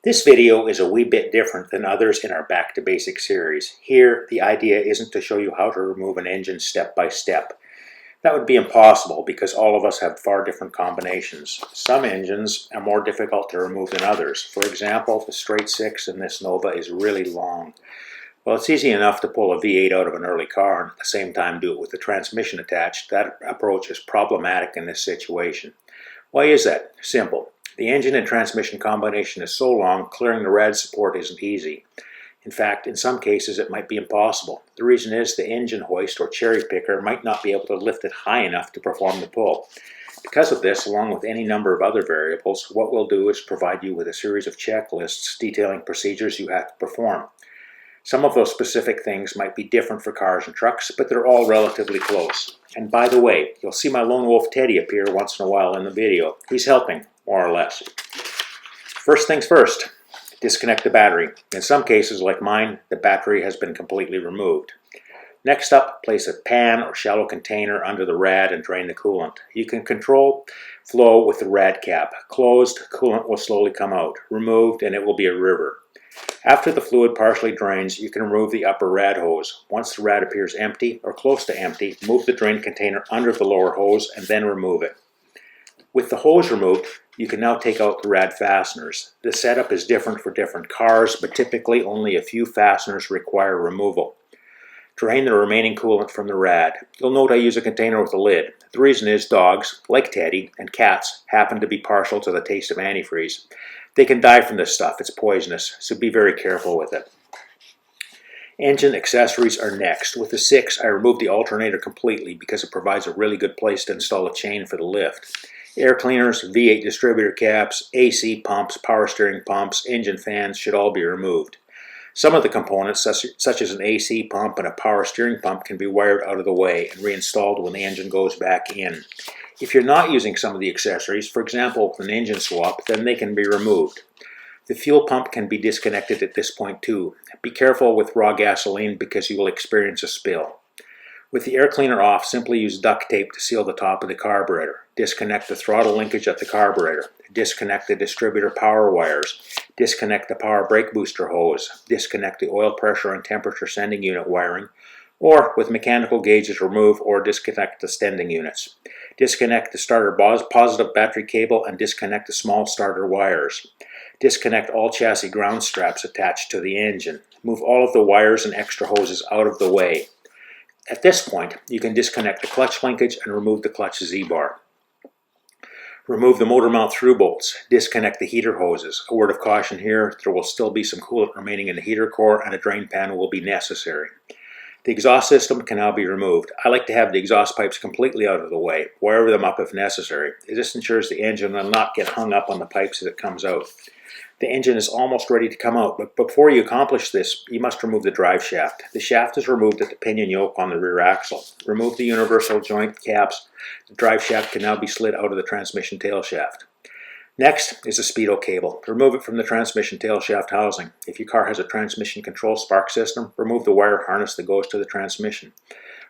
This video is a wee bit different than others in our Back to Basics series. Here, the idea isn't to show you how to remove an engine step by step. That would be impossible because all of us have far different combinations. Some engines are more difficult to remove than others. For example, the straight 6 in this Nova is really long. Well, it's easy enough to pull a V8 out of an early car and at the same time do it with the transmission attached. That approach is problematic in this situation. Why is that? Simple. The engine and transmission combination is so long, clearing the rad support isn't easy. In fact, in some cases it might be impossible. The reason is the engine hoist or cherry picker might not be able to lift it high enough to perform the pull. Because of this, along with any number of other variables, what we'll do is provide you with a series of checklists detailing procedures you have to perform. Some of those specific things might be different for cars and trucks, but they're all relatively close. And by the way, you'll see my lone wolf Teddy appear once in a while in the video. He's helping, more or less. First things first, disconnect the battery. In some cases, like mine, the battery has been completely removed. Next up, place a pan or shallow container under the rad and drain the coolant. You can control flow with the rad cap. Closed, coolant will slowly come out. Removed, and it will be a river. After the fluid partially drains, you can remove the upper rad hose. Once the rad appears empty or close to empty, move the drain container under the lower hose and then remove it. With the hose removed, you can now take out the rad fasteners. The setup is different for different cars, but typically only a few fasteners require removal. Drain the remaining coolant from the rad. You'll note I use a container with a lid. The reason is dogs, like Teddy, and cats happen to be partial to the taste of antifreeze. They can die from this stuff. It's poisonous, so be very careful with it. Engine accessories are next. With the 6, I removed the alternator completely because it provides a really good place to install a chain for the lift. Air cleaners, V8 distributor caps, AC pumps, power steering pumps, engine fans should all be removed. Some of the components, such as an AC pump and a power steering pump, can be wired out of the way and reinstalled when the engine goes back in. If you're not using some of the accessories, for example an engine swap, then they can be removed. The fuel pump can be disconnected at this point too. Be careful with raw gasoline because you will experience a spill. With the air cleaner off, simply use duct tape to seal the top of the carburetor. Disconnect the throttle linkage at the carburetor. Disconnect the distributor power wires. Disconnect the power brake booster hose. Disconnect the oil pressure and temperature sending unit wiring, or with mechanical gauges remove or disconnect the sending units. Disconnect the starter positive battery cable and disconnect the small starter wires. Disconnect all chassis ground straps attached to the engine. Move all of the wires and extra hoses out of the way. At this point, you can disconnect the clutch linkage and remove the clutch Z-bar. Remove the motor mount through bolts. Disconnect the heater hoses. A word of caution here, there will still be some coolant remaining in the heater core and a drain pan will be necessary. The exhaust system can now be removed. I like to have the exhaust pipes completely out of the way, wire them up if necessary. This ensures the engine will not get hung up on the pipes as it comes out. The engine is almost ready to come out, but before you accomplish this, you must remove the drive shaft. The shaft is removed at the pinion yoke on the rear axle. Remove the universal joint caps. The drive shaft can now be slid out of the transmission tail shaft. Next is the speedo cable. Remove it from the transmission tail shaft housing. If your car has a transmission control spark system, remove the wire harness that goes to the transmission.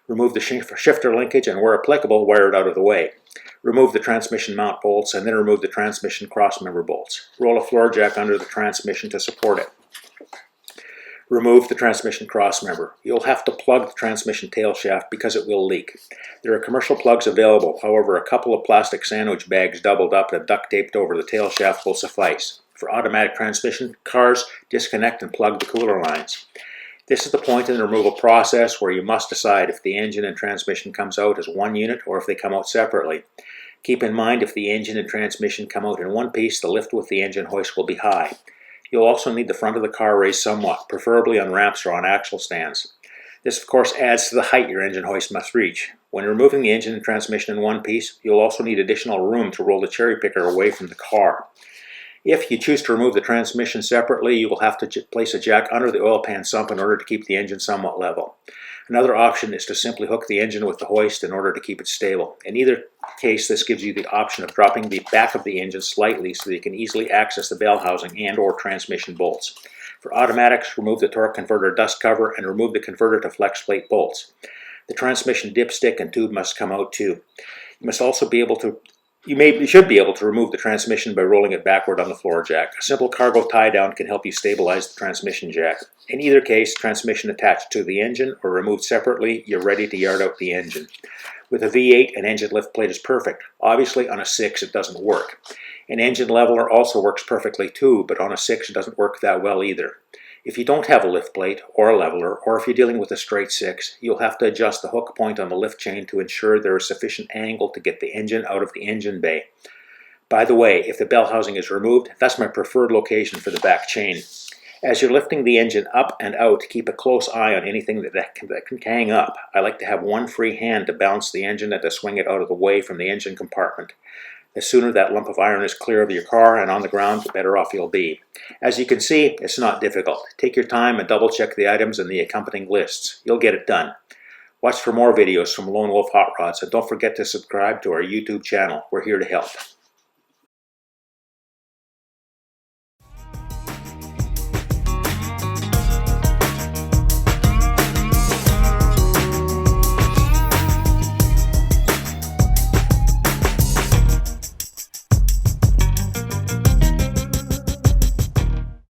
Remove the shifter linkage and, where applicable, wire it out of the way. Remove the transmission mount bolts and then remove the transmission crossmember bolts. Roll a floor jack under the transmission to support it. Remove the transmission crossmember. You'll have to plug the transmission tail shaft because it will leak. There are commercial plugs available, however a couple of plastic sandwich bags doubled up and duct taped over the tail shaft will suffice. For automatic transmission cars, disconnect and plug the cooler lines. This is the point in the removal process where you must decide if the engine and transmission comes out as one unit or if they come out separately. Keep in mind, if the engine and transmission come out in one piece, the lift with the engine hoist will be high. You'll also need the front of the car raised somewhat, preferably on ramps or on axle stands. This of course adds to the height your engine hoist must reach. When removing the engine and transmission in one piece, you'll also need additional room to roll the cherry picker away from the car. If you choose to remove the transmission separately, you will have to place a jack under the oil pan sump in order to keep the engine somewhat level. Another option is to simply hook the engine with the hoist in order to keep it stable. In either case, this gives you the option of dropping the back of the engine slightly so that you can easily access the bell housing and or transmission bolts. For automatics, remove the torque converter dust cover and remove the converter to flex plate bolts. The transmission dipstick and tube must come out too. You must also be able to You should be able to remove the transmission by rolling it backward on the floor jack. A simple cargo tie down can help you stabilize the transmission jack. In either case, transmission attached to the engine or removed separately, you're ready to yard out the engine. With a V8, an engine lift plate is perfect. Obviously, on a 6, it doesn't work. An engine leveler also works perfectly too, but on a 6, it doesn't work that well either. If you don't have a lift plate or a leveler, or if you're dealing with a straight 6, you'll have to adjust the hook point on the lift chain to ensure there is sufficient angle to get the engine out of the engine bay. By the way, if the bell housing is removed, that's my preferred location for the back chain. As you're lifting the engine up and out, keep a close eye on anything that can hang up. I like to have one free hand to balance the engine and to swing it out of the way from the engine compartment. The sooner that lump of iron is clear of your car and on the ground, the better off you'll be. As you can see, it's not difficult. Take your time and double check the items and the accompanying lists. You'll get it done. Watch for more videos from Lone Wolf Hot Rods, and don't forget to subscribe to our YouTube channel. We're here to help.